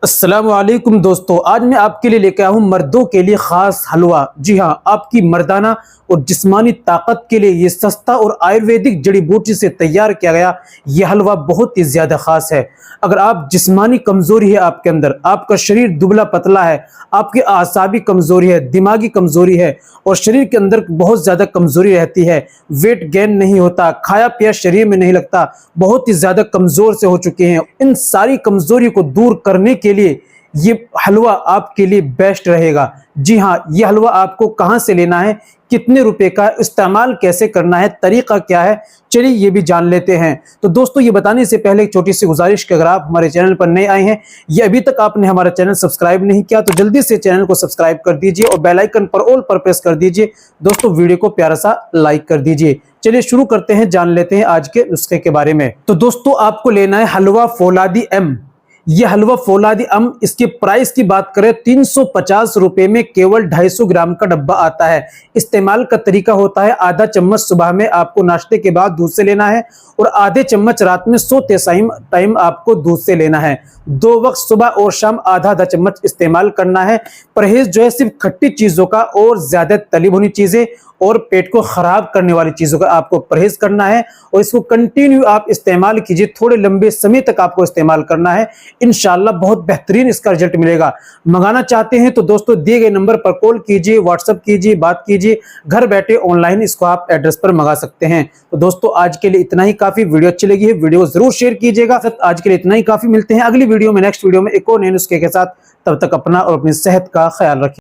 अस्सलामुअलैकुम दोस्तों, आज मैं आपके लिए लेकर आया हूँ मर्दों के लिए खास हलवा। जी हाँ, आपकी मर्दाना और जिस्मानी ताकत के लिए ये सस्ता और आयुर्वेदिक जड़ी बूटी से तैयार किया गया ये हलवा बहुत ही ज्यादा खास है। अगर आप जिस्मानी कमजोरी है आपके अंदर, आपका शरीर दुबला पतला है, आपकी आसाबी कमजोरी है, दिमागी कमजोरी है और शरीर के अंदर बहुत ज्यादा कमजोरी रहती है, वेट गेन नहीं होता, खाया पिया शरीर में नहीं लगता, बहुत ही ज्यादा कमजोर से हो चुके हैं, इन सारी कमजोरी को दूर करने के लिए ये हलवा आपके लिए बेस्ट रहेगा। जी हाँ, ये हलवा आपको कहां से लेना है, कितने रुपए का, इस्तेमाल कैसे करना है, तरीका क्या है, चलिए ये भी जान लेते हैं। तो दोस्तों, ये बताने से पहले एक छोटी सी गुजारिश कि अगर आप हमारे चैनल पर नए आए हैं या अभी तक आपने हमारा चैनल सब्सक्राइब नहीं किया तो जल्दी से चैनल को सब्सक्राइब कर दीजिए और बेल आइकन पर ऑल पर प्रेस कर दीजिए। दोस्तों, वीडियो को प्यारा सा लाइक कर दीजिए। चलिए शुरू करते हैं, जान लेते हैं आज के नुस्खे के बारे में। तो दोस्तों, आपको लेना है हलवा फौलादी एम। ये हलवा फौलादी अम, इसके प्राइस की बात करें 350 रुपए में केवल 250 ग्राम का डब्बा आता है। इस्तेमाल का तरीका होता है, आधा चम्मच सुबह में आपको नाश्ते के बाद दूध से लेना है और आधे चम्मच रात में सोते टाइम आपको दूध से लेना है। 2 वक्त सुबह और शाम आधा आधा चम्मच इस्तेमाल करना है। परहेज जो है सिर्फ खट्टी चीजों का और ज्यादा तली भुनी चीजें और पेट को खराब करने वाली चीजों का आपको परहेज करना है और इसको कंटिन्यू आप इस्तेमाल कीजिए, थोड़े लंबे समय तक आपको इस्तेमाल करना है। इंशाल्लाह बहुत बेहतरीन इसका रिजल्ट मिलेगा। मंगाना चाहते हैं तो दोस्तों, दिए गए नंबर पर कॉल कीजिए, व्हाट्सएप कीजिए, बात कीजिए, घर बैठे ऑनलाइन इसको आप एड्रेस पर मंगा सकते हैं। तो दोस्तों, आज के लिए इतना ही काफी। वीडियो अच्छी लगी है वीडियो जरूर शेयर कीजिएगा। आज के लिए इतना ही काफी। मिलते हैं अगली वीडियो में, नेक्स्ट वीडियो में एक और नए नुस्खे के साथ। तब तक अपना और अपनी सेहत का ख्याल रखिए।